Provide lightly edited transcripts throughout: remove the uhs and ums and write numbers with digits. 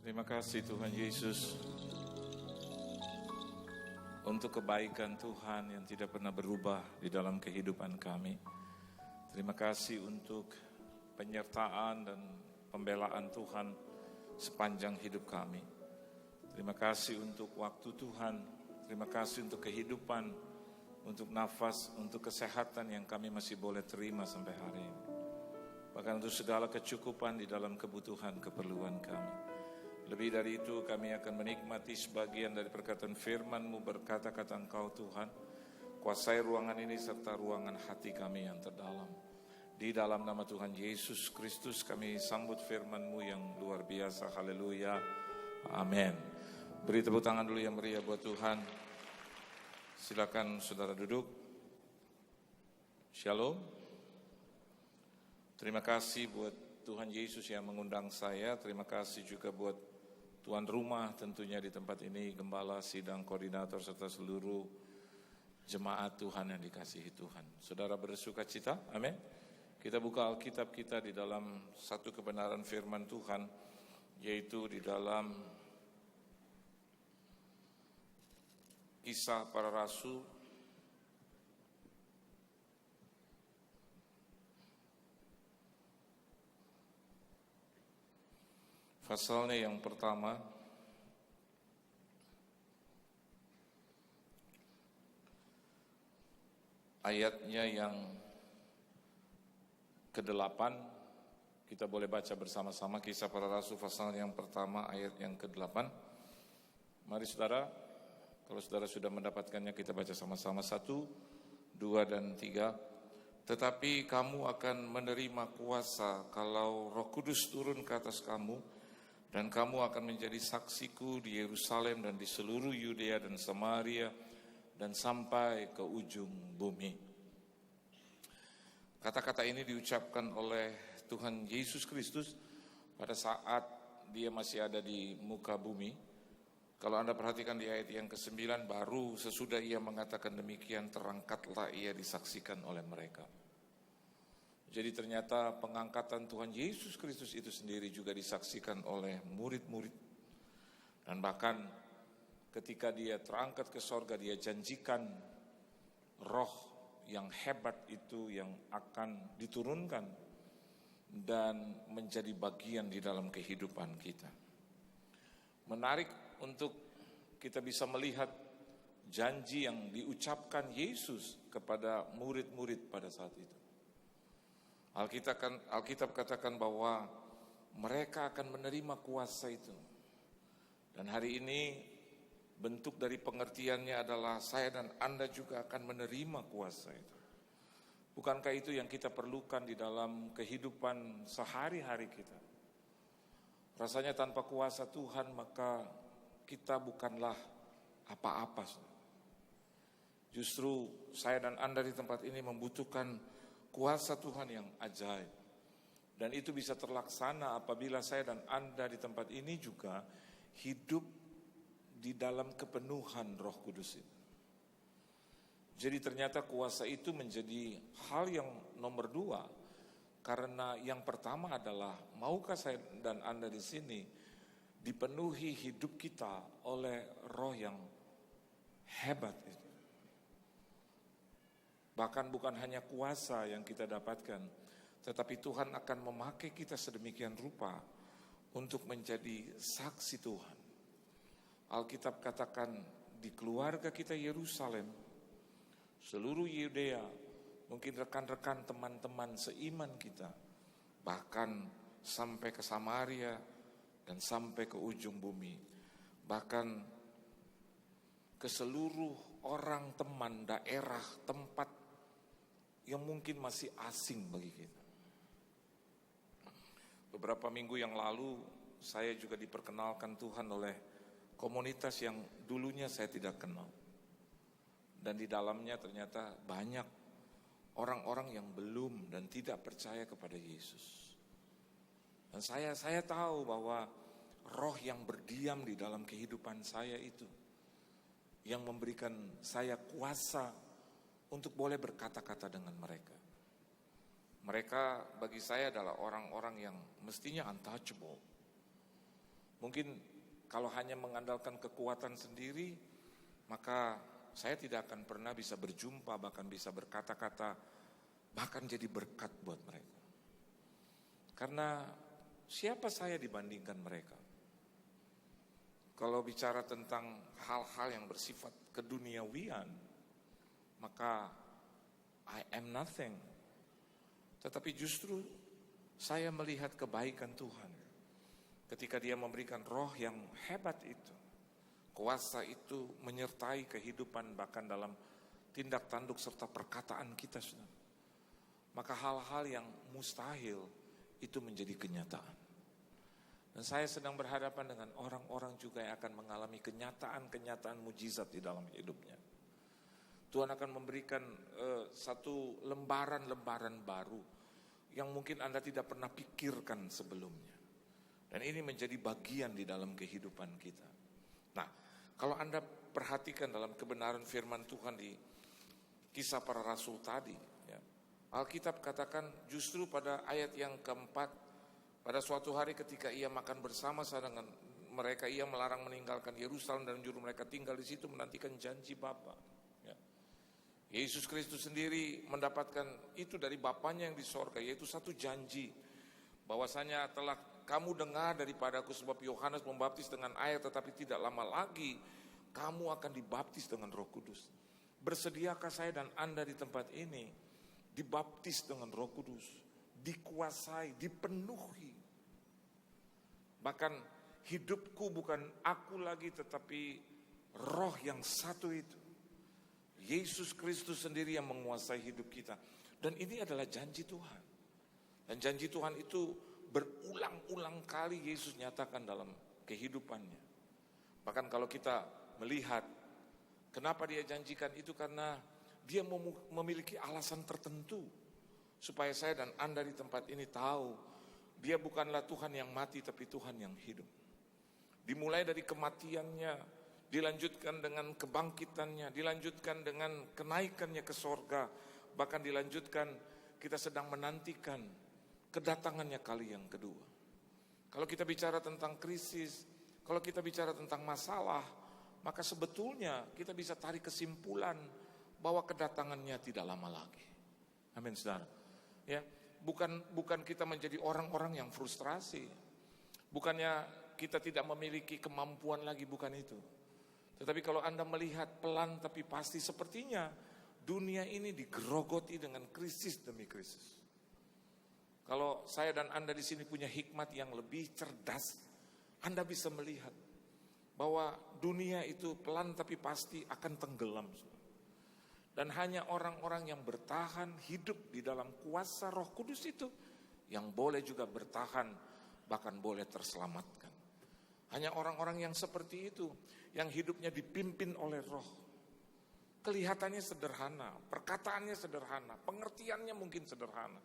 Terima kasih Tuhan Yesus untuk kebaikan Tuhan yang tidak pernah berubah di dalam kehidupan kami. Terima kasih untuk penyertaan dan pembelaan Tuhan sepanjang hidup kami. Terima kasih untuk waktu Tuhan, terima kasih untuk kehidupan, untuk nafas, untuk kesehatan yang kami masih boleh terima sampai hari ini. Bahkan untuk segala kecukupan di dalam kebutuhan keperluan kami. Lebih dari itu kami akan menikmati sebagian dari perkataan firman-Mu, berkata-kata Engkau Tuhan. Kuasai ruangan ini serta ruangan hati kami yang terdalam. Di dalam nama Tuhan Yesus Kristus kami sambut firman-Mu yang luar biasa. Haleluya. Amin. Beri tepuk tangan dulu yang meriah buat Tuhan. Silakan saudara duduk. Shalom. Terima kasih buat Tuhan Yesus yang mengundang saya. Terima kasih juga buat tuan rumah tentunya di tempat ini, gembala, sidang, koordinator, serta seluruh jemaat Tuhan yang dikasihi Tuhan. Saudara bersuka cita, amin. Kita buka Alkitab kita di dalam satu kebenaran firman Tuhan, yaitu di dalam Kisah Para Rasul pasalnya yang pertama, ayatnya yang ke-8, kita boleh baca bersama-sama Kisah Para Rasul pasal yang pertama ayat yang ke-8. Mari saudara, kalau saudara sudah mendapatkannya kita baca sama-sama 1, 2, dan 3. Tetapi kamu akan menerima kuasa kalau Roh Kudus turun ke atas kamu, dan kamu akan menjadi saksiku di Yerusalem dan di seluruh Yudea dan Samaria dan sampai ke ujung bumi. Kata-kata ini diucapkan oleh Tuhan Yesus Kristus pada saat dia masih ada di muka bumi. Kalau Anda perhatikan di ayat yang ke-9, baru sesudah ia mengatakan demikian terangkatlah ia disaksikan oleh mereka. Jadi ternyata pengangkatan Tuhan Yesus Kristus itu sendiri juga disaksikan oleh murid-murid. Dan bahkan ketika dia terangkat ke sorga, dia janjikan roh yang hebat itu yang akan diturunkan dan menjadi bagian di dalam kehidupan kita. Menarik untuk kita bisa melihat janji yang diucapkan Yesus kepada murid-murid pada saat itu. Alkitab katakan bahwa mereka akan menerima kuasa itu. Dan hari ini bentuk dari pengertiannya adalah saya dan Anda juga akan menerima kuasa itu. Bukankah itu yang kita perlukan di dalam kehidupan sehari-hari kita? Rasanya tanpa kuasa Tuhan maka kita bukanlah apa-apa. Justru saya dan Anda di tempat ini membutuhkan kuasa Tuhan yang ajaib. Dan itu bisa terlaksana apabila saya dan Anda di tempat ini juga hidup di dalam kepenuhan Roh Kudus itu. Jadi ternyata kuasa itu menjadi hal yang nomor 2. Karena yang pertama adalah maukah saya dan Anda di sini dipenuhi hidup kita oleh roh yang hebat itu. Bahkan bukan hanya kuasa yang kita dapatkan, tetapi Tuhan akan memakai kita sedemikian rupa untuk menjadi saksi Tuhan. Alkitab katakan di keluarga kita Yerusalem, seluruh Yudea, mungkin rekan-rekan teman-teman seiman kita, bahkan sampai ke Samaria dan sampai ke ujung bumi, bahkan ke seluruh orang, teman, daerah, tempat yang mungkin masih asing bagi kita. Beberapa minggu yang lalu saya juga diperkenalkan Tuhan oleh komunitas yang dulunya saya tidak kenal. Dan di dalamnya ternyata banyak orang-orang yang belum dan tidak percaya kepada Yesus. Dan saya tahu bahwa roh yang berdiam di dalam kehidupan saya itu yang memberikan saya kuasa untuk boleh berkata-kata dengan mereka. Mereka bagi saya adalah orang-orang yang mestinya untouchable. Mungkin kalau hanya mengandalkan kekuatan sendiri, maka saya tidak akan pernah bisa berjumpa, bahkan bisa berkata-kata, bahkan jadi berkat buat mereka. Karena siapa saya dibandingkan mereka? Kalau bicara tentang hal-hal yang bersifat keduniawian, maka I am nothing. Tetapi justru saya melihat kebaikan Tuhan ketika Dia memberikan roh yang hebat itu. Kuasa itu menyertai kehidupan bahkan dalam tindak tanduk serta perkataan kita. Maka hal-hal yang mustahil itu menjadi kenyataan. Dan saya sedang berhadapan dengan orang-orang juga yang akan mengalami kenyataan-kenyataan mujizat di dalam hidupnya. Tuhan akan memberikan satu lembaran-lembaran baru yang mungkin Anda tidak pernah pikirkan sebelumnya. Dan ini menjadi bagian di dalam kehidupan kita. Nah, kalau Anda perhatikan dalam kebenaran firman Tuhan di Kisah Para Rasul tadi, ya, Alkitab katakan justru pada ayat yang keempat, pada suatu hari ketika ia makan bersama-sama dengan mereka, ia melarang meninggalkan Yerusalem dan juru mereka tinggal di situ menantikan janji Bapa. Ya. Yesus Kristus sendiri mendapatkan itu dari Bapanya yang di sorga, yaitu satu janji bahwasanya telah kamu dengar daripadaku sebab Yohanes membaptis dengan air, tetapi tidak lama lagi kamu akan dibaptis dengan Roh Kudus. Bersediakah saya dan Anda di tempat ini dibaptis dengan Roh Kudus, dikuasai, dipenuhi? Bahkan hidupku bukan aku lagi, tetapi Roh yang satu itu, Yesus Kristus sendiri yang menguasai hidup kita. Dan ini adalah janji Tuhan. Dan janji Tuhan itu berulang-ulang kali Yesus nyatakan dalam kehidupannya. Bahkan kalau kita melihat kenapa dia janjikan itu, karena dia memiliki alasan tertentu supaya saya dan Anda di tempat ini tahu dia bukanlah Tuhan yang mati, tapi Tuhan yang hidup. Dimulai dari kematiannya, dilanjutkan dengan kebangkitannya, dilanjutkan dengan kenaikannya ke sorga, bahkan dilanjutkan kita sedang menantikan kedatangannya kali yang kedua. Kalau kita bicara tentang krisis, kalau kita bicara tentang masalah, maka sebetulnya kita bisa tarik kesimpulan bahwa kedatangannya tidak lama lagi. Amin, saudara. Ya, bukan kita menjadi orang-orang yang frustrasi. Bukannya kita tidak memiliki kemampuan lagi, bukan itu. Tetapi kalau Anda melihat pelan tapi pasti, sepertinya dunia ini digerogoti dengan krisis demi krisis. Kalau saya dan Anda di sini punya hikmat yang lebih cerdas, Anda bisa melihat bahwa dunia itu pelan tapi pasti akan tenggelam. Dan hanya orang-orang yang bertahan hidup di dalam kuasa Roh Kudus itu yang boleh juga bertahan, bahkan boleh terselamatkan. Hanya orang-orang yang seperti itu, yang hidupnya dipimpin oleh Roh. Kelihatannya sederhana, perkataannya sederhana, pengertiannya mungkin sederhana,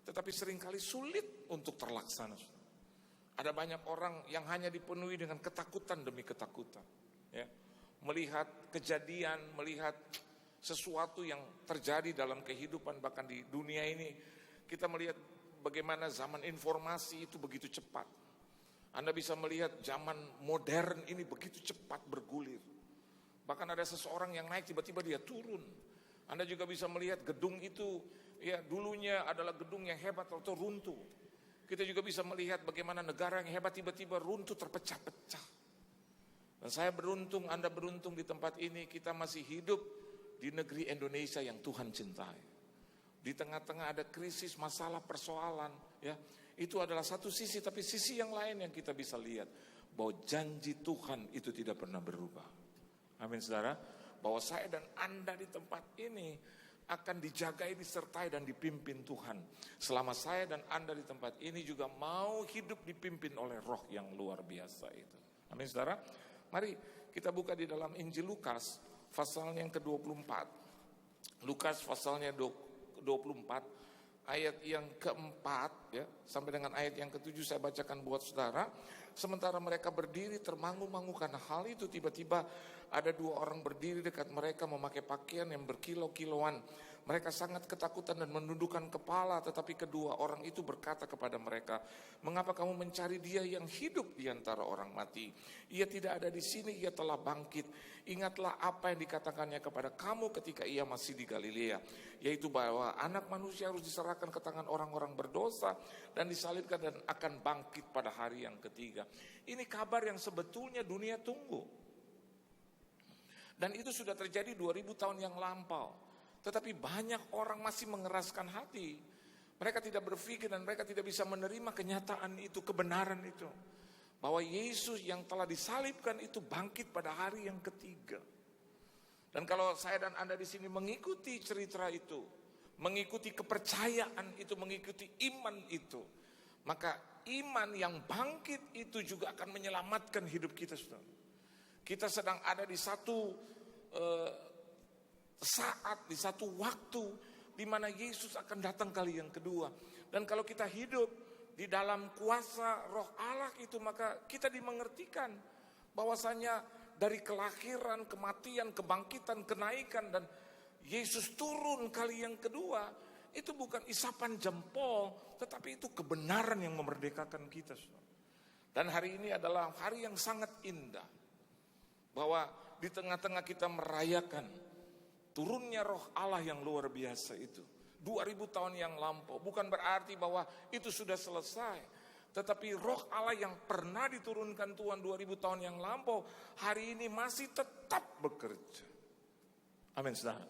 tetapi seringkali sulit untuk terlaksana. Ada banyak orang yang hanya dipenuhi dengan ketakutan demi ketakutan, ya. Melihat kejadian, melihat sesuatu yang terjadi dalam kehidupan, bahkan di dunia ini kita melihat bagaimana zaman informasi itu begitu cepat. Anda bisa melihat zaman modern ini begitu cepat bergulir. Bahkan ada seseorang yang naik tiba-tiba dia turun. Anda juga bisa melihat gedung itu, ya, dulunya adalah gedung yang hebat atau runtuh. Kita juga bisa melihat bagaimana negara yang hebat tiba-tiba runtuh, terpecah-pecah. Dan saya beruntung, Anda beruntung di tempat ini, kita masih hidup di negeri Indonesia yang Tuhan cintai. Di tengah-tengah ada krisis, masalah, persoalan, ya. Itu adalah satu sisi, tapi sisi yang lain yang kita bisa lihat bahwa janji Tuhan itu tidak pernah berubah. Amin, saudara. Bahwa saya dan Anda di tempat ini akan dijagai, disertai dan dipimpin Tuhan. Selama saya dan Anda di tempat ini juga mau hidup dipimpin oleh Roh yang luar biasa itu. Amin, saudara. Mari kita buka di dalam Injil Lukas pasalnya yang ke-24. Lukas pasalnya 24 ayat yang keempat, ya, sampai dengan ayat yang ke-7 saya bacakan buat saudara. Sementara mereka berdiri termangu-mangu karena hal itu, tiba-tiba ada 2 orang berdiri dekat mereka memakai pakaian yang berkilau-kilauan. Mereka sangat ketakutan dan menundukkan kepala, tetapi kedua orang itu berkata kepada mereka, "Mengapa kamu mencari Dia yang hidup di antara orang mati? Ia tidak ada di sini, Ia telah bangkit. Ingatlah apa yang dikatakannya kepada kamu ketika Ia masih di Galilea, yaitu bahwa Anak Manusia harus diserahkan ke tangan orang-orang berdosa dan disalibkan dan akan bangkit pada hari yang ketiga." Ini kabar yang sebetulnya dunia tunggu. Dan itu sudah terjadi 2000 tahun yang lampau. Tetapi banyak orang masih mengeraskan hati. Mereka tidak berpikir dan mereka tidak bisa menerima kenyataan itu, kebenaran itu. Bahwa Yesus yang telah disalibkan itu bangkit pada hari yang ketiga. Dan kalau saya dan Anda di sini mengikuti cerita itu, mengikuti kepercayaan itu, mengikuti iman itu, maka iman yang bangkit itu juga akan menyelamatkan hidup kita, saudara. Kita sedang ada di satu saat, di satu waktu di mana Yesus akan datang kali yang kedua. Dan kalau kita hidup di dalam kuasa Roh Allah itu, maka kita dimengertikan bahwasanya dari kelahiran, kematian, kebangkitan, kenaikan, dan Yesus turun kali yang kedua, itu bukan isapan jempol, tetapi itu kebenaran yang memerdekakan kita. Dan hari ini adalah hari yang sangat indah, bahwa di tengah-tengah kita merayakan turunnya Roh Allah yang luar biasa itu. 2000 tahun yang lampau. Bukan berarti bahwa itu sudah selesai. Tetapi Roh Allah yang pernah diturunkan Tuhan 2000 tahun yang lampau, hari ini masih tetap bekerja. Amin, saudara.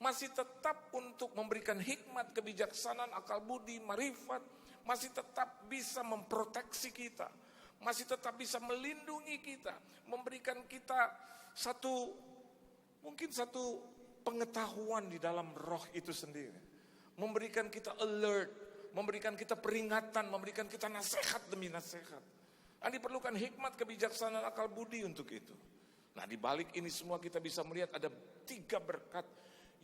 Masih tetap untuk memberikan hikmat, kebijaksanaan, akal budi, marifat. Masih tetap bisa memproteksi kita. Masih tetap bisa melindungi kita. Memberikan kita mungkin satu pengetahuan di dalam roh itu sendiri. Memberikan kita alert, memberikan kita peringatan, memberikan kita nasihat demi nasihat. Dan diperlukan hikmat, kebijaksanaan, akal budi untuk itu. Nah, di balik ini semua kita bisa melihat ada 3 berkat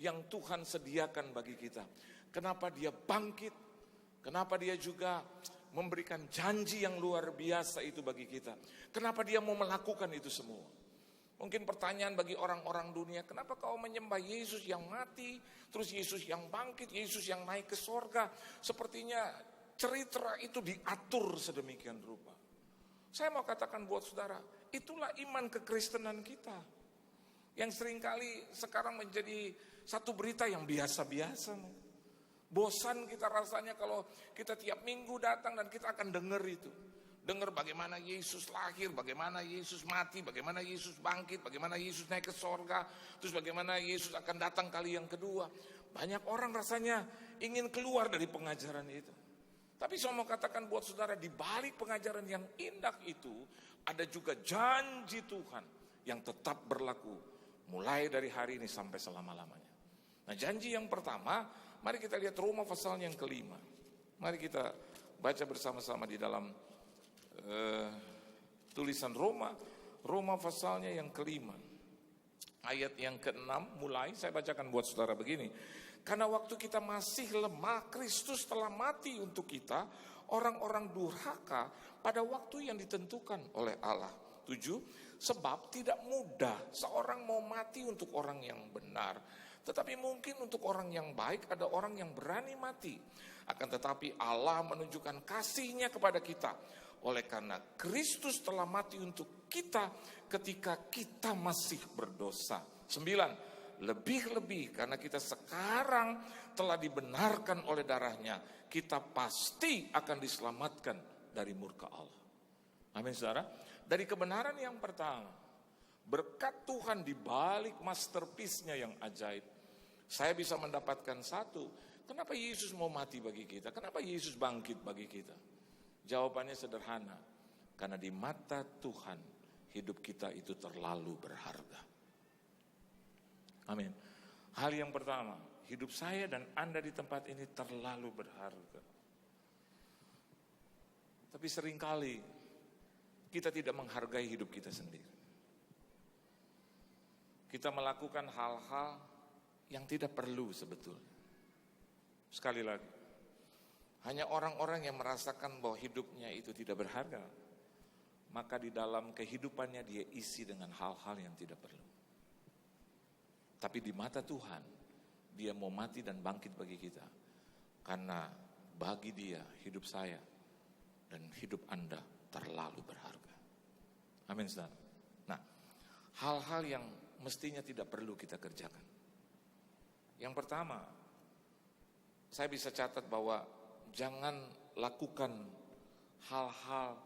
yang Tuhan sediakan bagi kita. Kenapa Dia bangkit? Kenapa Dia juga memberikan janji yang luar biasa itu bagi kita? Kenapa Dia mau melakukan itu semua? Mungkin pertanyaan bagi orang-orang dunia, kenapa kau menyembah Yesus yang mati, terus Yesus yang bangkit, Yesus yang naik ke sorga? Sepertinya cerita itu diatur sedemikian rupa. Saya mau katakan buat saudara, itulah iman kekristenan kita. Yang seringkali sekarang menjadi satu berita yang biasa-biasa. Bosan kita rasanya kalau kita tiap minggu datang dan kita akan dengar itu. Dengar bagaimana Yesus lahir, bagaimana Yesus mati, bagaimana Yesus bangkit, bagaimana Yesus naik ke sorga, terus bagaimana Yesus akan datang kali yang kedua. Banyak orang rasanya ingin keluar dari pengajaran itu. Tapi saya mau katakan buat saudara, di balik pengajaran yang indah itu, ada juga janji Tuhan yang tetap berlaku, mulai dari hari ini sampai selama-lamanya. Nah, janji yang pertama, mari kita lihat Roma pasal yang ke-5. Mari kita baca bersama-sama di dalam tulisan Roma pasalnya yang ke-5 ayat yang ke-6 mulai, saya bacakan buat saudara begini. Karena waktu kita masih lemah, Kristus telah mati untuk kita, orang-orang durhaka, pada waktu yang ditentukan oleh Allah. 7, sebab tidak mudah seorang mau mati untuk orang yang benar, tetapi mungkin untuk orang yang baik ada orang yang berani mati. Akan tetapi Allah menunjukkan kasih-Nya kepada kita, oleh karena Kristus telah mati untuk kita ketika kita masih berdosa. 9, lebih-lebih karena kita sekarang telah dibenarkan oleh darah-Nya, kita pasti akan diselamatkan dari murka Allah. Amin, saudara. Dari kebenaran yang pertama, berkat Tuhan di balik masterpiece-Nya yang ajaib, saya bisa mendapatkan satu. Kenapa Yesus mau mati bagi kita? Kenapa Yesus bangkit bagi kita? Jawabannya sederhana, karena di mata Tuhan hidup kita itu terlalu berharga. Amin. Hal yang pertama, hidup saya dan Anda di tempat ini terlalu berharga. Tapi seringkali kita tidak menghargai hidup kita sendiri. Kita melakukan hal-hal yang tidak perlu sebetulnya. Sekali lagi, hanya orang-orang yang merasakan bahwa hidupnya itu tidak berharga, maka di dalam kehidupannya dia isi dengan hal-hal yang tidak perlu. Tapi di mata Tuhan, dia mau mati dan bangkit bagi kita. Karena bagi dia hidup saya dan hidup Anda terlalu berharga. Amin, saudara. Nah, hal-hal yang mestinya tidak perlu kita kerjakan. Yang pertama, saya bisa catat bahwa jangan lakukan hal-hal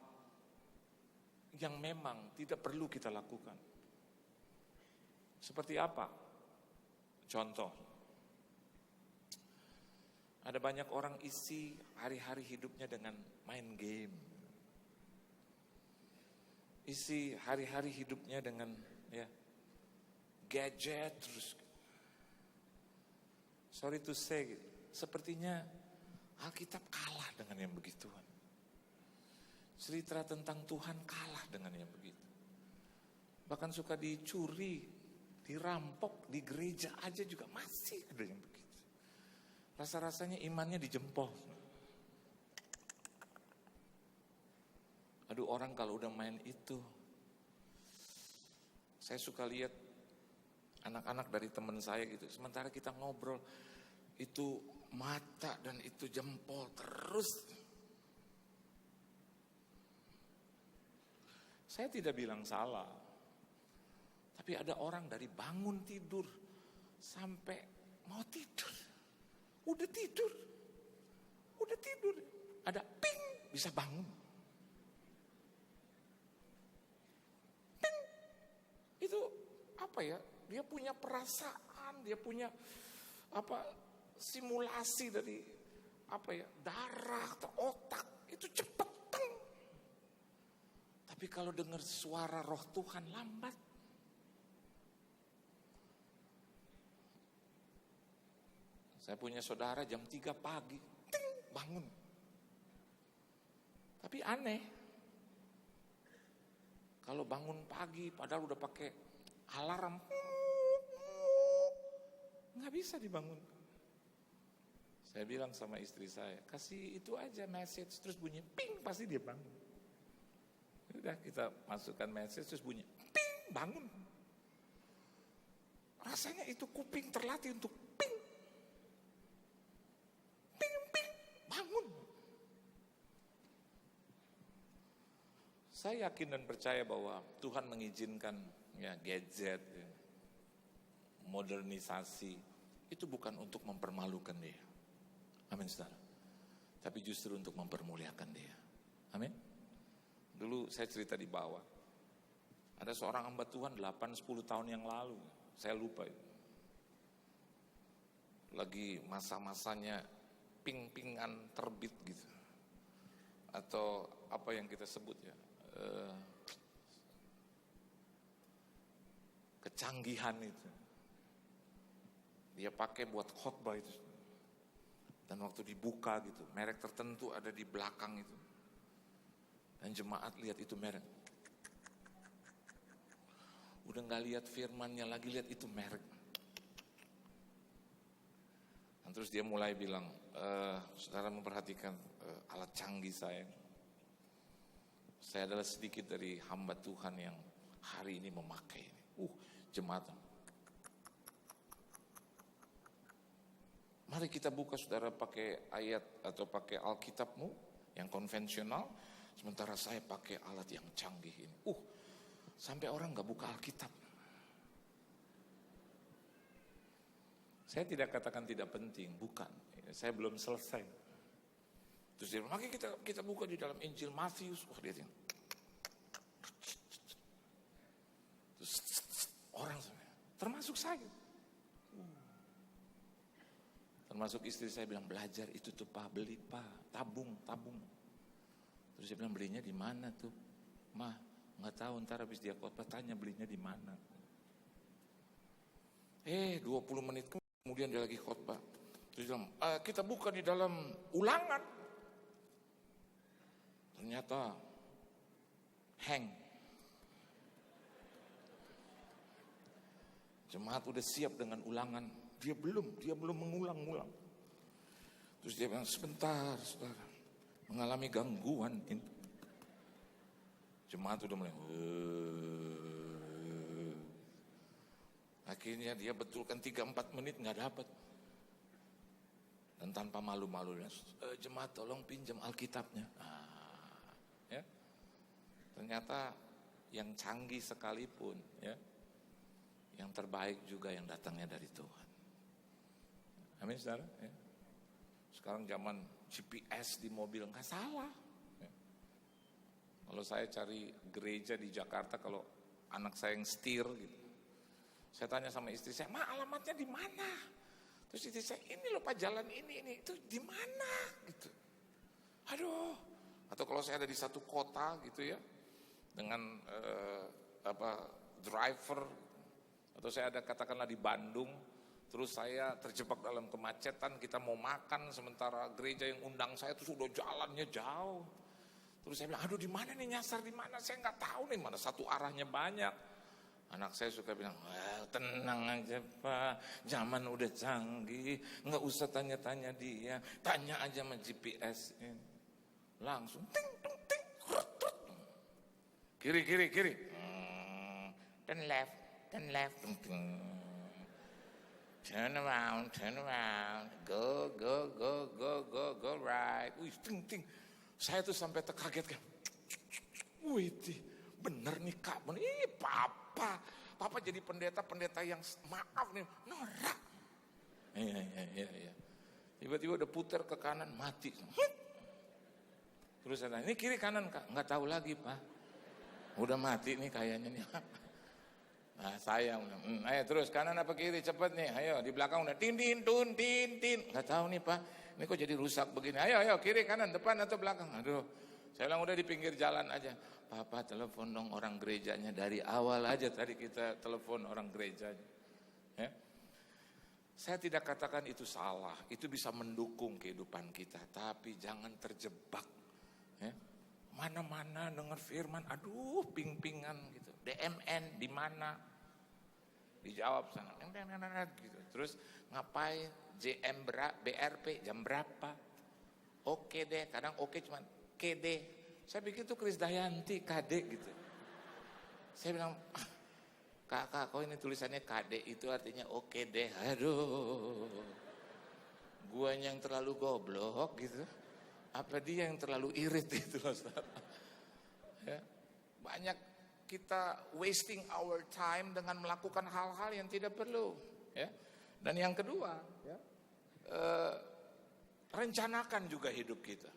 yang memang tidak perlu kita lakukan. Seperti apa? Contoh, ada banyak orang isi hari-hari hidupnya dengan main game. Isi hari-hari hidupnya dengan gadget terus. Sorry to say, sepertinya Alkitab kalah dengan yang begituan. Cerita tentang Tuhan kalah dengan yang begitu. Bahkan suka dicuri, dirampok, di gereja aja juga masih ada yang begitu. Rasa-rasanya imannya dijempol. Aduh, orang kalau udah main itu, saya suka lihat anak-anak dari teman saya gitu. Sementara kita ngobrol, itu mata dan itu jempol terus. Saya tidak bilang salah, tapi ada orang dari bangun tidur sampai mau tidur, udah tidur, ada ping bisa bangun, ping itu apa ya? Dia punya perasaan, dia punya simulasi dari darah atau otak itu cepet. Tapi kalau dengar suara roh Tuhan lambat. Saya punya saudara jam 3 pagi, ting, bangun. Tapi aneh. Kalau bangun pagi padahal udah pakai alarm, nggak bisa dibangun. Saya bilang sama istri saya, kasih itu aja message terus bunyi ping, pasti dia bangun. Udah kita masukkan message terus bunyi ping, bangun. Rasanya itu kuping terlatih untuk ping, ping, ping, bangun. Saya yakin dan percaya bahwa Tuhan mengizinkan gadget, modernisasi itu bukan untuk mempermalukan dia. Amin, saudara. Tapi justru untuk mempermuliakan dia. Amin. Dulu saya cerita di bawah. Ada seorang hamba Tuhan 8-10 tahun yang lalu. Saya lupa itu. Lagi masa-masanya ping-pingan terbit gitu. Atau apa yang kita sebut ya. Kecanggihan itu. Dia pakai buat khotbah itu. Dan waktu dibuka gitu, merek tertentu ada di belakang itu. Dan jemaat lihat itu merek. Udah gak lihat firmannya lagi, lihat itu merek. Dan terus dia mulai bilang, saudara memperhatikan alat canggih saya. Saya adalah sedikit dari hamba Tuhan yang hari ini memakai ini. Jemaat. Mari kita buka saudara pakai ayat atau pakai Alkitabmu yang konvensional. Sementara saya pakai alat yang canggih ini. Sampai orang gak buka Alkitab. Saya tidak katakan tidak penting, bukan. Saya belum selesai. Terus dia bilang, kita buka di dalam Injil Matius. Dia tinggal. Terus orang termasuk saya. Termasuk istri saya bilang, belajar itu tuh Pak, beli Pak, tabung. Terus dia bilang, belinya di mana tuh? Mah, nggak tahu, ntar habis dia khotbah tanya belinya di mana. 20 menit kemudian dia lagi khotbah. Terus dia bilang, kita buka di dalam Ulangan. Ternyata hang. Jemaat udah siap dengan Ulangan, dia belum mengulang-ulang. Terus dia bilang, sebentar saudara, mengalami gangguan. Jemaat udah mulai. Akhirnya dia betulkan 3-4 menit nggak dapat. Dan tanpa malu-malu, jemaat tolong pinjam Alkitabnya. Ya. Ternyata yang canggih sekalipun, ya, yang terbaik juga yang datangnya dari Tuhan. Amin, saudara. Ya. Sekarang zaman GPS di mobil nggak salah. Ya. Kalau saya cari gereja di Jakarta, kalau anak saya yang setir, gitu, saya tanya sama istri saya, "Ma, alamatnya di mana?" Terus istri saya, "Ini loh Pak, jalan ini itu di mana?" Gitu. Aduh. Atau kalau saya ada di satu kota gitu ya, dengan driver, atau saya ada katakanlah di Bandung, terus saya terjebak dalam kemacetan, kita mau makan sementara gereja yang undang saya itu sudah jalannya jauh. Terus saya bilang, "Aduh, di mana nih, nyasar di mana? Saya nggak tahu nih, mana satu arahnya banyak." Anak saya suka bilang, "Wah, tenang aja Pak, zaman udah canggih, nggak usah tanya-tanya dia, tanya aja sama GPS." Langsung ting ting ting, kiri, turn left, ting, turn around, go right. Wih, ting. Saya tuh sampai terkaget kan. Wih, bener nih Kak, bener. Papa jadi pendeta yang maaf nih, norak. Iya. Tiba-tiba udah putar ke kanan, mati. Terus saya tanya, "Ini kiri kanan Kak?" "Nggak tahu lagi Pak. Udah mati nih kayaknya nih." Nah, saya ayo terus kanan apa kiri, cepet nih. Ayo, di belakang udah tin. Nggak tahu nih Pak. Ini kok jadi rusak begini. Ayo kiri kanan, depan atau belakang. Aduh. Saya bilang udah di pinggir jalan aja. "Papa telepon dong orang gerejanya, dari awal aja tadi kita telepon orang gerejanya." Ya. Saya tidak katakan itu salah, itu bisa mendukung kehidupan kita, tapi jangan terjebak. Ya. Mana-mana dengar firman, aduh ping-pingan gitu. DMN di mana? Dijawab sana, gitu. Terus ngapain? JM BRP jam berapa? Oke deh, kadang oke cuman KD. Saya pikir itu Krisdayanti KD gitu. Saya bilang, "Kakak, kok ini tulisannya KD, itu artinya oke deh." Aduh, guanya yang terlalu goblok gitu. Apa dia yang terlalu irit itu loh, saudara. Ya. Banyak kita wasting our time dengan melakukan hal-hal yang tidak perlu. Ya. Dan yang kedua, ya, rencanakan juga hidup kita.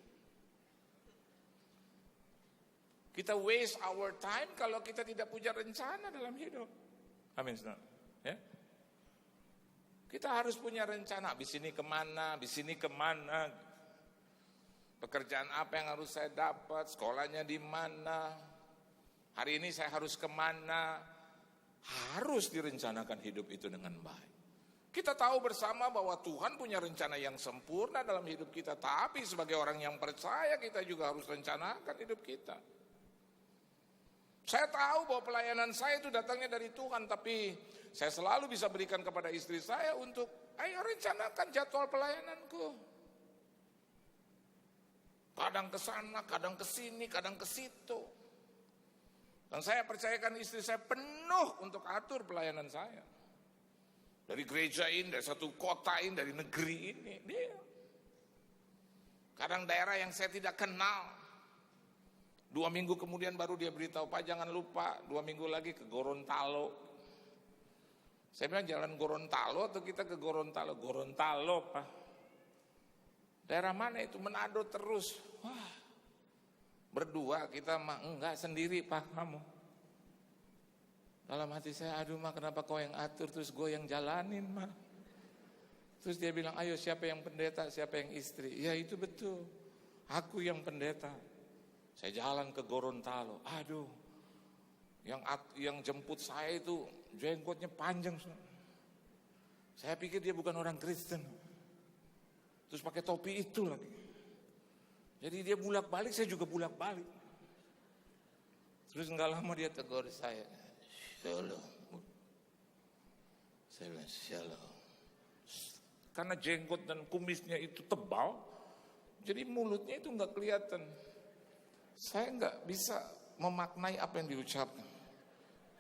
Kita waste our time kalau kita tidak punya rencana dalam hidup. Amin, saudara. Ya. Kita harus punya rencana, habis ini kemana, pekerjaan apa yang harus saya dapat, sekolahnya di mana, hari ini saya harus kemana. Harus direncanakan hidup itu dengan baik. Kita tahu bersama bahwa Tuhan punya rencana yang sempurna dalam hidup kita, tapi sebagai orang yang percaya kita juga harus rencanakan hidup kita. Saya tahu bahwa pelayanan saya itu datangnya dari Tuhan, tapi saya selalu bisa berikan kepada istri saya untuk, ayo rencanakan jadwal pelayananku. Kadang ke sana, kadang ke sini, kadang ke situ. Dan saya percayakan istri saya penuh untuk atur pelayanan saya. Dari gereja ini, dari satu kota ini, dari negeri ini, dia. Kadang daerah yang saya tidak kenal. 2 minggu kemudian baru dia beritahu, "Pak, jangan lupa 2 minggu lagi ke Gorontalo." Saya bilang, "Jalan Gorontalo atau kita ke Gorontalo?" "Gorontalo, Pak." "Daerah mana itu?" "Manado terus." Wah, berdua kita mah enggak, sendiri Pak kamu. Dalam hati saya, aduh mah kenapa kau yang atur, terus gue yang jalanin mah. Terus dia bilang, "Ayo siapa yang pendeta, siapa yang istri?" Ya itu betul, aku yang pendeta. Saya jalan ke Gorontalo, aduh, yang jemput saya itu jenggotnya panjang. Saya pikir dia bukan orang Kristen. Terus pakai topi itu lagi. Jadi dia bulak-balik, saya juga bulak-balik. Terus enggak lama dia tegur saya, "Shalom." Saya bilang, "Shalom." Karena jenggot dan kumisnya itu tebal, jadi mulutnya itu enggak kelihatan. Saya enggak bisa memaknai apa yang diucapkan.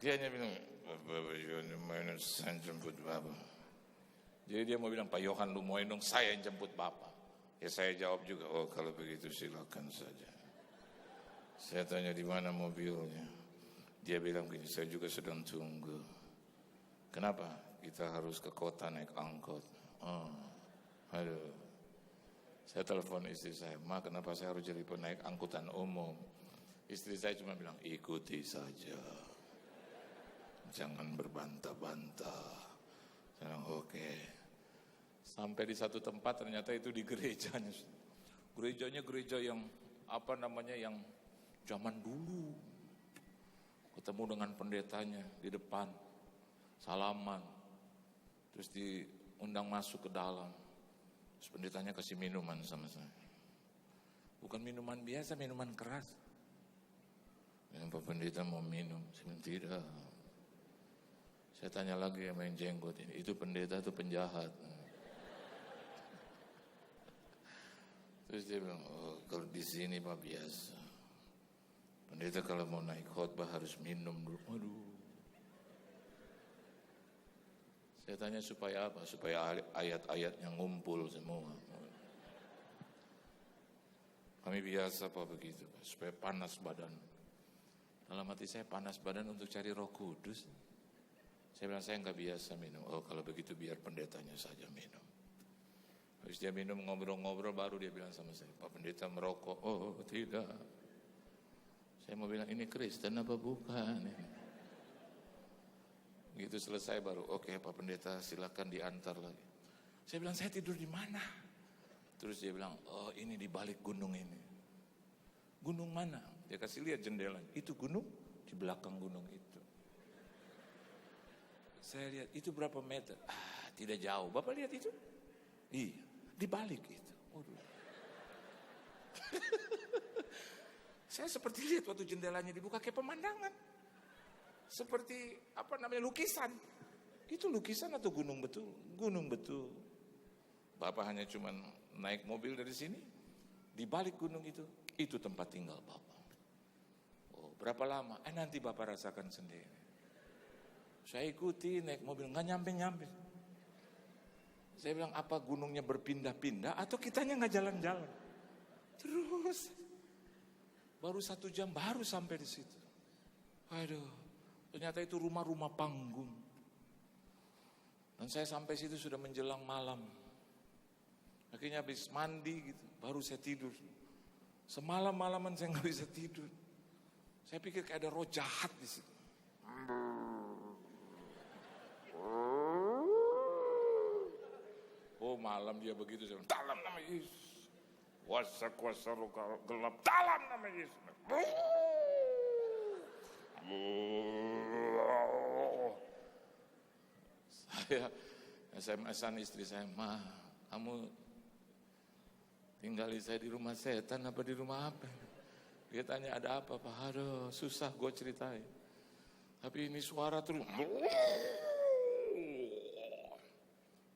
Dia hanya bilang, Bapak Yohan, saya jemput Bapak. Jadi dia mau bilang, Pak Yohan lu mau dong, saya yang jemput Bapak. Ya saya jawab juga, oh kalau begitu silakan saja. Saya tanya di mana mobilnya. Dia bilang begini, saya juga sedang tunggu. Kenapa? Kita harus ke kota naik angkot. Oh, aduh. Saya telepon istri saya, Ma kenapa saya harus jadi penaik angkutan umum? Istri saya cuma bilang, ikuti saja. Jangan berbantah-bantah. Saya bilang, oke. Sampai di satu tempat ternyata itu di gerejanya. Gerejanya gereja yang yang zaman dulu. Ketemu dengan pendetanya di depan, salaman, terus diundang masuk ke dalam. Terus pendetanya kasih minuman sama saya. Bukan minuman biasa, minuman keras. Yang Pak Pendeta mau minum, saya bilang tidak. Saya tanya lagi sama yang jenggot ini, itu pendeta atau penjahat? Terus dia bilang, oh kalau di sini Pak biasa. Pendeta kalau mau naik khotbah harus minum dulu. Aduh. Saya tanya supaya apa? Supaya ayat-ayatnya ngumpul semua. Kami biasa Pak begitu, Pak. Supaya panas badan. Dalam hati saya panas badan untuk cari Roh Kudus. Saya bilang saya nggak biasa minum. Oh kalau begitu biar pendetanya saja minum. Habis dia minum ngobrol-ngobrol baru dia bilang sama saya, Pak Pendeta merokok. Oh tidak. Saya mau bilang ini Kristen apa bukan? Begitu selesai baru, oke Pak Pendeta silakan diantar lagi. Saya bilang saya tidur di mana? Terus dia bilang, oh ini di balik gunung ini. Gunung mana? Dia kasih lihat jendelanya. Itu gunung, di belakang gunung itu. Saya lihat itu berapa meter? Tidak jauh. Bapak lihat itu? Iya, di balik itu. Waduh. Saya seperti lihat waktu jendelanya dibuka kayak pemandangan. Seperti lukisan. Itu lukisan atau gunung betul? Gunung betul. Bapak hanya cuma naik mobil dari sini, di balik gunung itu tempat tinggal Bapak. Oh, berapa lama? Nanti Bapak rasakan sendiri. Saya ikuti naik mobil, nggak nyampe-nyampe. Saya bilang apa gunungnya berpindah-pindah atau kitanya nggak jalan-jalan? Terus baru 1 jam baru sampai di situ. Aduh, ternyata itu rumah-rumah panggung. Dan saya sampai situ sudah menjelang malam. Akhirnya habis mandi gitu, baru saya tidur. Semalam-malaman saya nggak bisa tidur. Saya pikir kayak ada roh jahat di situ. Oh malam dia begitu, saya bilang, dalam nama Yesus. Kuasa-kuasa roh gelap, dalam nama Yesus. Saya SMS-an istri saya, Ma, kamu tinggali saya di rumah setan apa di rumah apa? Dia tanya ada apa Pak? Aduh susah gue ceritain. Tapi ini suara terus.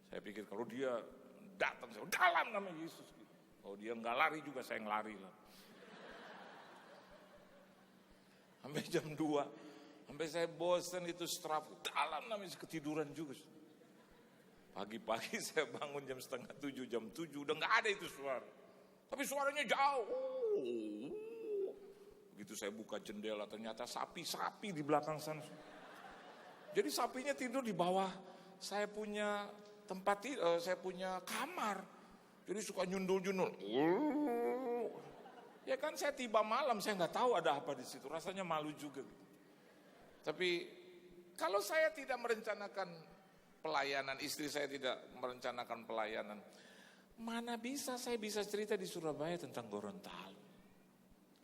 Saya pikir kalau dia datang, saya dalam nama Yesus. Kalau dia nggak lari juga saya ngelari lah. Sampai jam 2, sampai saya bosan itu strap dalam nama Yesus, ketiduran juga. Pagi-pagi saya bangun jam 6:30, jam 7 udah nggak ada itu suara. Tapi suaranya jauh. Begitu saya buka jendela ternyata sapi-sapi di belakang sana. Jadi sapinya tidur di bawah saya punya saya punya kamar. Jadi suka nyundul-nyundul. Ya kan saya tiba malam, saya nggak tahu ada apa di situ. Rasanya malu juga. Tapi kalau saya tidak merencanakan pelayanan, istri saya tidak merencanakan pelayanan, mana bisa saya bisa cerita di Surabaya tentang Gorontalo.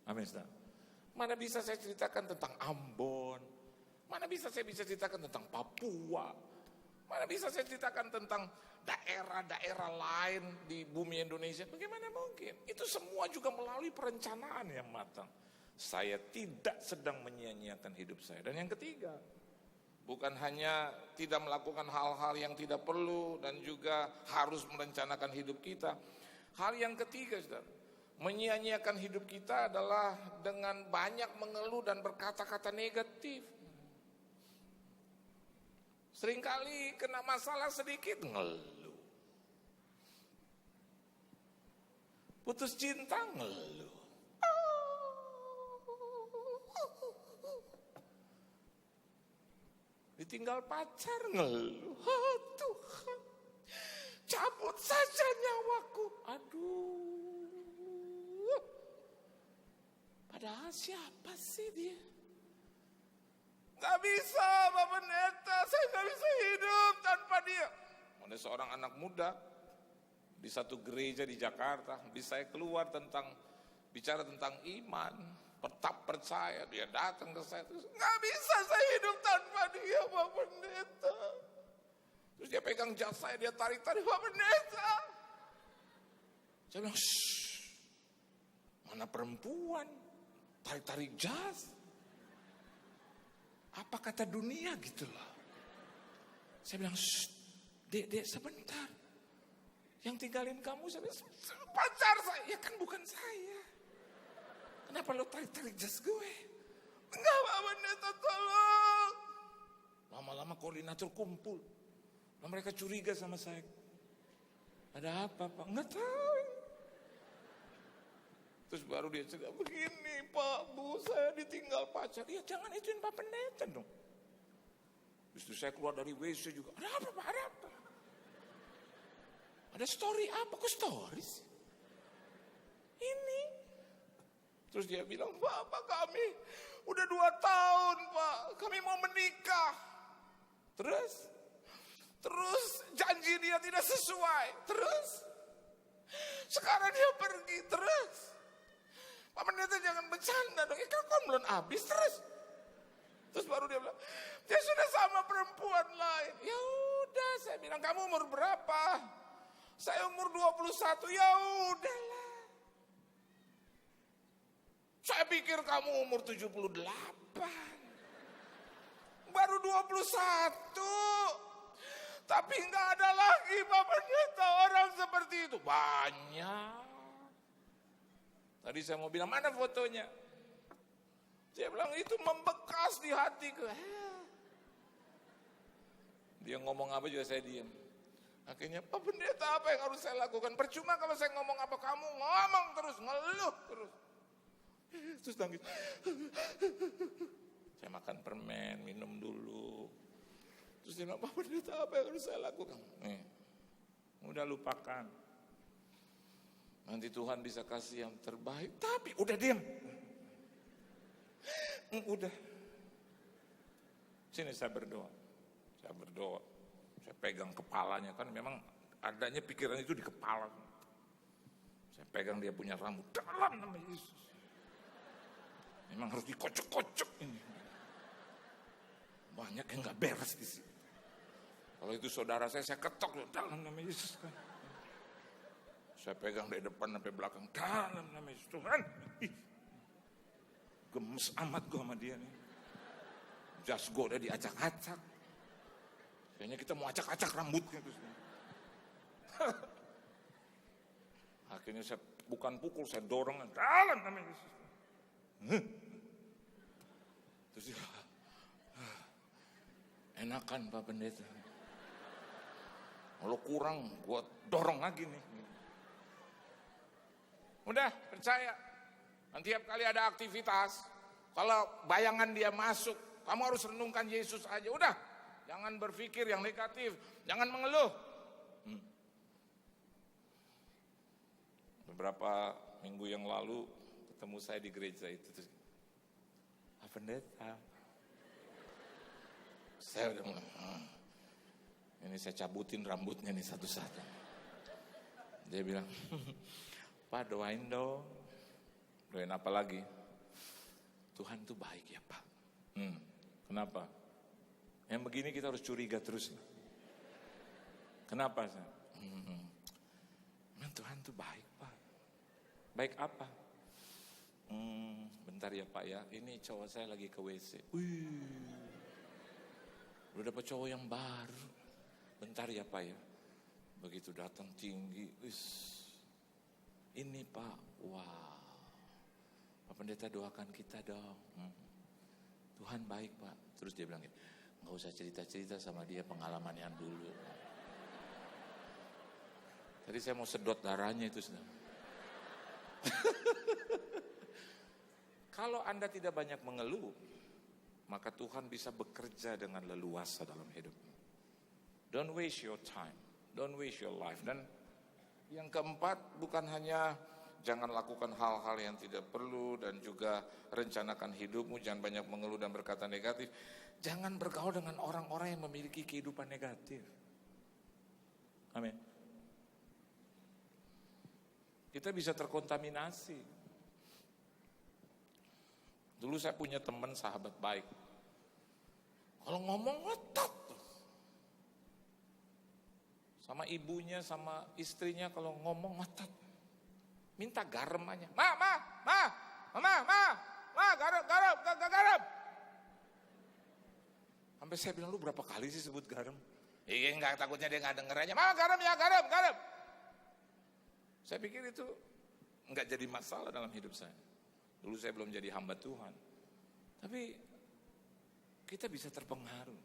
Amin. Mana bisa saya ceritakan tentang Ambon. Mana bisa saya ceritakan tentang Papua. Mana bisa saya ceritakan tentang daerah-daerah lain di bumi Indonesia. Bagaimana mungkin? Itu semua juga melalui perencanaan yang matang. Saya tidak sedang menyia-nyiakan hidup saya. Dan yang ketiga, bukan hanya tidak melakukan hal-hal yang tidak perlu dan juga harus merencanakan hidup kita. Hal yang ketiga, saudara, Menyia-nyiakan hidup kita adalah dengan banyak mengeluh dan berkata-kata negatif. Seringkali kena masalah sedikit ngeluh. Putus cinta ngeluh. Ditinggal pacar ngeluh. Oh, Tuhan, cabut saja nyawaku. Aduh. Padahal siapa sih dia? Gak bisa Pak Pendeta, saya gak bisa hidup tanpa dia. Ada seorang anak muda di satu gereja di Jakarta, bisa saya keluar bicara tentang iman, tetap percaya. Dia datang ke saya, terus gak bisa saya hidup tanpa dia Pak Pendeta. Terus dia pegang jas saya, dia tarik-tarik, Pak Pendeta. Saya bilang, shh, mana perempuan, tarik-tarik jas. Apa kata dunia gitu loh. Saya bilang, shh, dek sebentar. Yang tinggalin kamu, saya bilang, pacar saya. Ya kan bukan saya. Kenapa lo tarik-tarik jas gue? Enggak Pak Pendeta, tolong. Lama-lama koordinator kumpul. Lalu mereka curiga sama saya. Ada apa Pak? Enggak tahu. Terus baru dia cerita, begini Pak, Bu, saya ditinggal pacar. Ya jangan ituin Pak Pendeta dong. Terus saya keluar dari WC juga. Ada apa Pak? Ada apa? Ada story apa? Kok story sih? Ini. Terus dia bilang, Pak kami udah 2 tahun Pak. Kami mau menikah. Terus janji dia tidak sesuai. Terus sekarang dia pergi. Terus Pak Pendeta jangan bercanda dong. Kan belum habis terus baru dia bilang, dia sudah sama perempuan lain. Ya udah, saya bilang, kamu umur berapa? Saya umur 21. Ya udahlah. Saya pikir kamu umur 78. Baru 21. Tapi enggak ada lagi Pak Pendeta orang seperti itu. Banyak. Tadi saya mau bilang, mana fotonya? Dia bilang, itu membekas di hatiku. Dia ngomong apa juga saya diam. Akhirnya, Pak Pendeta apa yang harus saya lakukan? Percuma kalau saya ngomong apa, kamu ngomong terus, ngeluh terus. Terus nangis. Saya makan permen, minum dulu. Terus dia bilang, Pak Pendeta apa yang harus saya lakukan? Nih, udah lupakan. Nanti Tuhan bisa kasih yang terbaik. Tapi udah diam. Udah. Sini saya berdoa. Saya pegang kepalanya. Kan memang adanya pikiran itu di kepala. Saya pegang dia punya rambut. Dalam nama Yesus. Memang harus dikocok-kocok ini. Banyak yang gak beres di sini. Kalau itu saudara saya ketok dalam nama Yesus kan. Saya pegang dari depan sampai belakang, dalam nama Yesus. Tuhan, gemes amat gue sama dia nih. Jas gue udah diacak-acak. Kayaknya kita mau acak-acak rambutnya. Akhirnya saya bukan pukul, saya dorong dalam nama Yesus. Terus dia, enakan Pak Pendeta. Kalau kurang, gue dorong lagi nih. Udah, percaya. Nanti tiap kali ada aktivitas, kalau bayangan dia masuk, kamu harus renungkan Yesus aja. Udah, jangan berpikir yang negatif, jangan mengeluh. Beberapa minggu yang lalu, ketemu saya di gereja itu. Pak Pendeta. Saya udah ini saya cabutin rambutnya nih satu-satu. Dia bilang, Pak doain dong. Doain apa lagi? Tuhan tuh baik ya Pak. Kenapa? Yang begini kita harus curiga terus. Kenapa? Tuhan tuh baik Pak. Baik apa? Bentar ya Pak ya. Ini cowok saya lagi ke WC. Udah dapat cowok yang baru. Bentar ya Pak ya. Begitu datang tinggi. Ini Pak, Wow, Pak Pendeta doakan kita dong. Tuhan baik Pak. Terus dia bilang, nggak usah cerita-cerita sama dia pengalaman yang dulu. Tadi saya mau sedot darahnya itu. Kalau Anda tidak banyak mengeluh, maka Tuhan bisa bekerja dengan leluasa dalam hidup. Don't waste your time, don't waste your life. Dan yang keempat, bukan hanya jangan lakukan hal-hal yang tidak perlu dan juga rencanakan hidupmu, jangan banyak mengeluh dan berkata negatif. Jangan bergaul dengan orang-orang yang memiliki kehidupan negatif. Amin. Kita bisa terkontaminasi. Dulu saya punya teman sahabat baik. Kalau ngomong ngotot. Sama ibunya, sama istrinya kalau ngomong ngotot. Minta garam aja. Garam. Sampai saya bilang, lu berapa kali sih sebut garam? Iya, enggak, takutnya dia enggak denger aja. Garam ya, garam. Saya pikir itu enggak jadi masalah dalam hidup saya. Dulu saya belum jadi hamba Tuhan. Tapi kita bisa terpengaruh.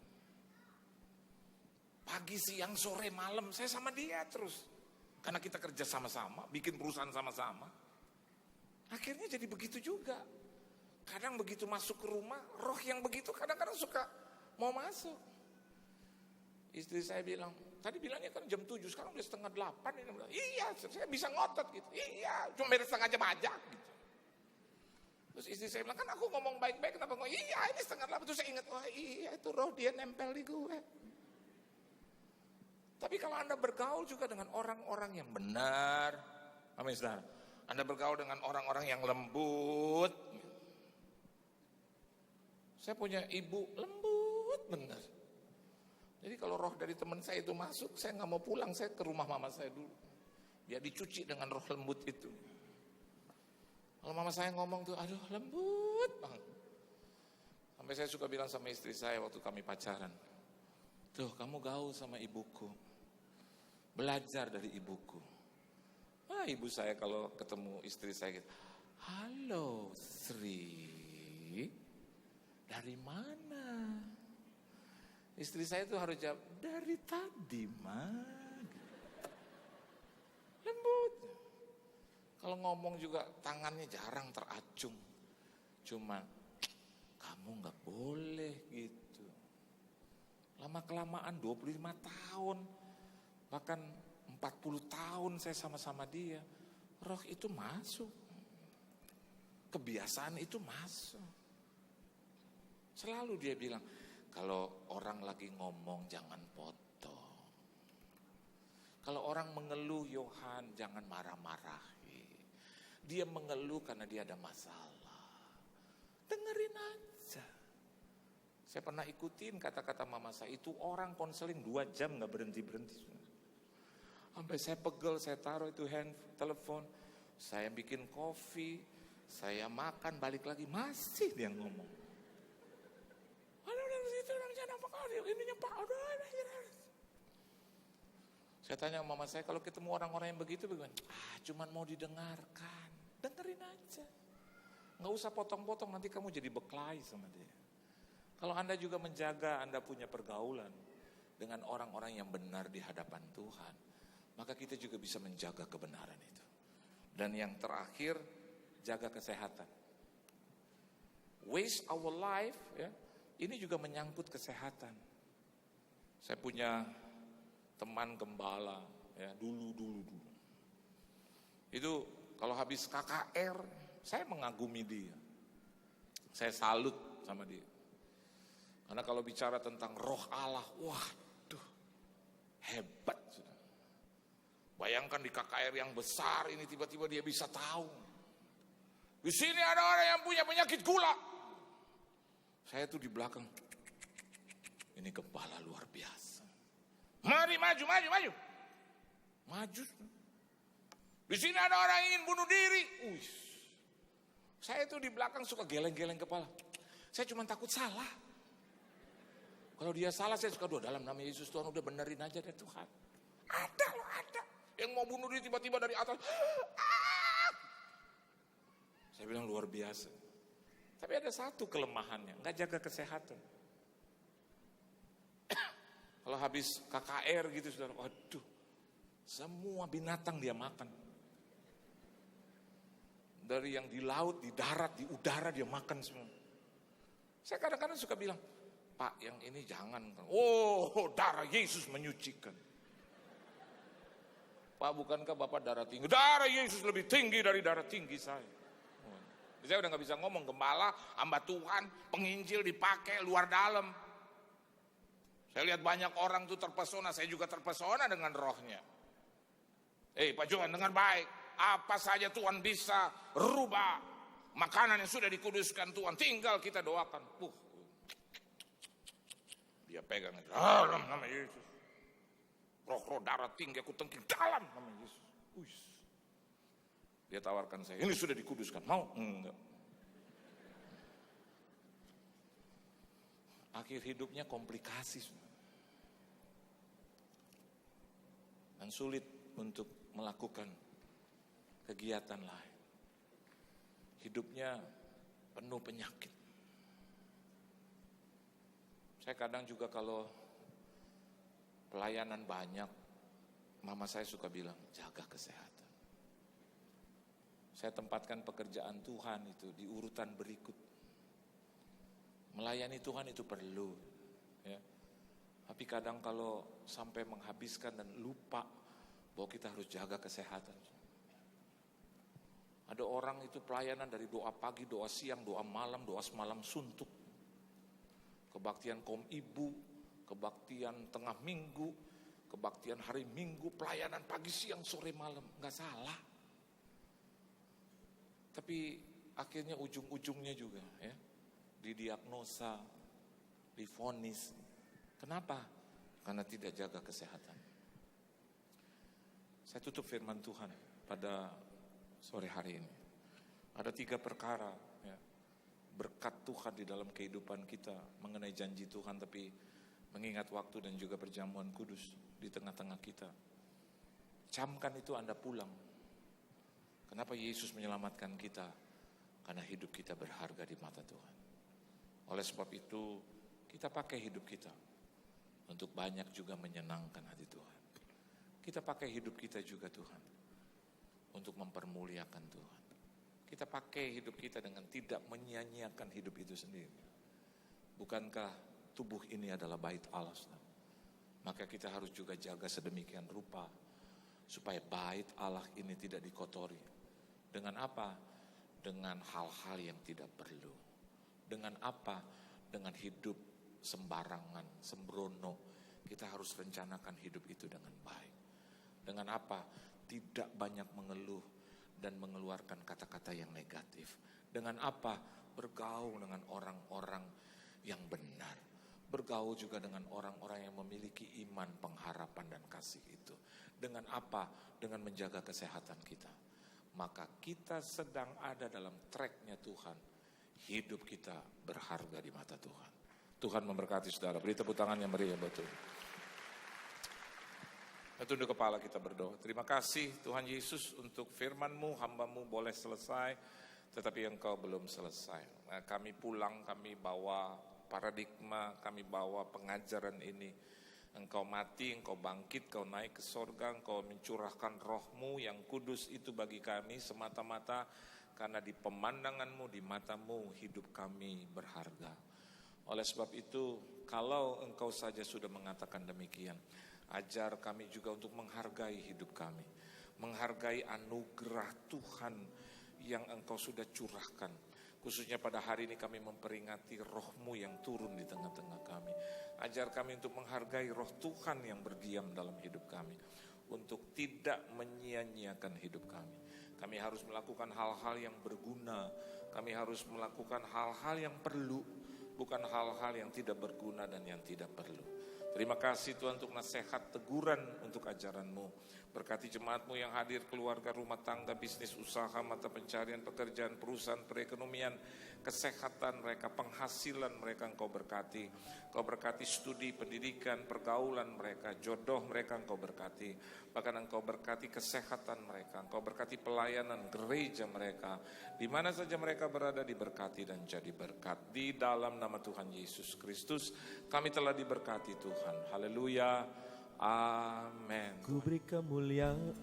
Pagi, siang, sore, malam saya sama dia terus. Karena kita kerja sama-sama, bikin perusahaan sama-sama. Akhirnya jadi begitu juga. Kadang begitu masuk ke rumah, roh yang begitu kadang-kadang suka mau masuk. Istri saya bilang, tadi bilangnya kan jam 7, sekarang udah 7:30. Ini bilang, iya, saya bisa ngotot gitu. Iya, cuma beda setengah jam aja gitu. Terus istri saya bilang, kan aku ngomong baik-baik, kenapa ngomong? Iya, ini 7:30. Terus saya ingat, wah iya itu roh dia nempel di gue. Tapi kalau Anda bergaul juga dengan orang-orang yang benar, amin saudara. Anda bergaul dengan orang-orang yang lembut. Saya punya ibu lembut benar. Jadi kalau roh dari teman saya itu masuk, saya nggak mau pulang, saya ke rumah mama saya dulu. Biar dicuci dengan roh lembut itu. Kalau mama saya ngomong tuh, aduh lembut banget. Sampai saya suka bilang sama istri saya waktu kami pacaran. Tuh kamu gaul sama ibuku. Belajar dari ibuku. Wah ibu saya kalau ketemu istri saya gitu. Halo Sri, dari mana? Istri saya tuh harus jawab, dari tadi mah. Lembut. Kalau ngomong juga tangannya jarang teracung. Cuma, kamu gak boleh gitu. Lama-kelamaan 25 tahun, bahkan 40 tahun saya sama-sama dia. Roh itu masuk. Kebiasaan itu masuk. Selalu dia bilang, kalau orang lagi ngomong jangan potong. Kalau orang mengeluh Yohan jangan marah-marahi. Dia mengeluh karena dia ada masalah. Dengerin aja. Saya pernah ikutin kata-kata mama saya. Itu orang konseling 2 jam gak berhenti-berhenti. Sampai saya pegel, saya taruh itu telepon. Saya bikin kopi. Saya makan, balik lagi. Masih dia ngomong. Saya tanya mama saya, kalau ketemu orang-orang yang begitu bagaimana? Cuman mau didengarkan. Dengerin aja. Gak usah potong-potong, nanti kamu jadi beklai sama dia. Kalau Anda juga menjaga, Anda punya pergaulan dengan orang-orang yang benar di hadapan Tuhan, maka kita juga bisa menjaga kebenaran itu. Dan yang terakhir, jaga kesehatan. Waste our life, ya. Ini juga menyangkut kesehatan. Saya punya teman gembala, ya dulu. Itu kalau habis KKR, saya mengagumi dia. Saya salut sama dia. Karena kalau bicara tentang roh Allah, waduh, hebat. Bayangkan di KKR yang besar ini tiba-tiba dia bisa tahu. Di sini ada orang yang punya penyakit gula. Saya tuh di belakang. Ini gembala luar biasa. Mari maju. Maju. Di sini ada orang yang ingin bunuh diri. Saya tuh di belakang suka geleng-geleng kepala. Saya cuma takut salah. Kalau dia salah saya suka doa dalam nama Yesus Tuhan udah benerin aja deh Tuhan. Ada. Yang mau bunuh diri tiba-tiba dari atas. Saya bilang luar biasa. Tapi ada satu kelemahannya, nggak jaga kesehatan. Kalau habis KKR gitu saudara, waduh, semua binatang dia makan. Dari yang di laut, di darat, di udara dia makan semua. Saya kadang-kadang suka bilang, Pak yang ini jangan. Oh, darah Yesus menyucikan. Pak bukankah Bapak darah tinggi? Darah Yesus lebih tinggi dari darah tinggi saya. Saya udah gak bisa ngomong, gembala, hamba Tuhan, penginjil dipakai luar dalam. Saya lihat banyak orang tuh terpesona, saya juga terpesona dengan rohnya. Pak Johan, dengar baik, apa saja Tuhan bisa rubah. Makanan yang sudah dikuduskan Tuhan, tinggal kita doakan. Dia pegang dalam nama Yesus. Roh-roh darah tinggi aku tengking dalam nama Yesus. Dia tawarkan saya, ini sudah dikuduskan, mau? Enggak. Akhir hidupnya komplikasi. Dan sulit untuk melakukan kegiatan lain. Hidupnya penuh penyakit. Saya kadang juga kalau pelayanan banyak, mama saya suka bilang, jaga kesehatan. Saya tempatkan pekerjaan Tuhan itu di urutan berikut. Melayani Tuhan itu perlu. Ya. Tapi kadang kalau sampai menghabiskan dan lupa bahwa kita harus jaga kesehatan. Ada orang itu pelayanan dari doa pagi, doa siang, doa malam, doa semalam suntuk. Kebaktian kaum ibu, kebaktian tengah minggu, kebaktian hari minggu, pelayanan pagi, siang, sore, malam. Nggak salah. Tapi akhirnya ujung-ujungnya juga ya, didiagnosa, divonis. Kenapa? Karena tidak jaga kesehatan. Saya tutup firman Tuhan pada sore hari ini. Ada 3 perkara ya, berkat Tuhan di dalam kehidupan kita mengenai janji Tuhan, tapi mengingat waktu dan juga perjamuan kudus di tengah-tengah kita. Camkan itu Anda pulang. Kenapa Yesus menyelamatkan kita? Karena hidup kita berharga di mata Tuhan. Oleh sebab itu, kita pakai hidup kita untuk banyak juga menyenangkan hati Tuhan. Kita pakai hidup kita juga Tuhan untuk mempermuliakan Tuhan. Kita pakai hidup kita dengan tidak menyia-nyiakan hidup itu sendiri. Bukankah tubuh ini adalah bait Allah? Maka kita harus juga jaga sedemikian rupa supaya bait Allah ini tidak dikotori. Dengan apa? Dengan hal-hal yang tidak perlu. Dengan apa? Dengan hidup sembarangan, sembrono. Kita harus rencanakan hidup itu dengan baik. Dengan apa? Tidak banyak mengeluh dan mengeluarkan kata-kata yang negatif. Dengan apa? Bergaul dengan orang-orang yang benar. Bergaul juga dengan orang-orang yang memiliki iman, pengharapan dan kasih itu. Dengan apa? Dengan menjaga kesehatan kita. Maka kita sedang ada dalam tracknya Tuhan. Hidup kita berharga di mata Tuhan. Tuhan memberkati saudara. Beri tepuk tangan yang meriah buat Tuhan. Tunduk kepala kita berdoa. Terima kasih Tuhan Yesus untuk firman-Mu, hamba-Mu boleh selesai, tetapi Engkau belum selesai. Nah, kami pulang, kami bawa paradigma, kami bawa pengajaran ini. Engkau mati, Engkau bangkit, Engkau naik ke sorga, Engkau mencurahkan roh-Mu yang kudus itu bagi kami semata-mata karena di pemandangan-Mu, di mata-Mu hidup kami berharga. Oleh sebab itu, kalau Engkau saja sudah mengatakan demikian, ajar kami juga untuk menghargai hidup kami, menghargai anugerah Tuhan yang Engkau sudah curahkan. Khususnya pada hari ini kami memperingati roh-Mu yang turun di tengah-tengah kami. Ajar kami untuk menghargai roh Tuhan yang berdiam dalam hidup kami. Untuk tidak menyia-nyiakan hidup kami. Kami harus melakukan hal-hal yang berguna. Kami harus melakukan hal-hal yang perlu. Bukan hal-hal yang tidak berguna dan yang tidak perlu. Terima kasih Tuhan untuk nasihat, teguran, untuk ajaran-Mu. Berkati jemaat-Mu yang hadir, keluarga, rumah tangga, bisnis, usaha, mata pencarian, pekerjaan, perusahaan, perekonomian, kesehatan mereka, penghasilan mereka Engkau berkati. Engkau berkati studi, pendidikan, pergaulan mereka, jodoh mereka Engkau berkati. Bahkan Engkau berkati kesehatan mereka, Engkau berkati pelayanan gereja mereka. Di mana saja mereka berada diberkati dan jadi berkat. Di dalam nama Tuhan Yesus Kristus kami telah diberkati Tuhan. Haleluya. Amin. Ku beri kemuliaan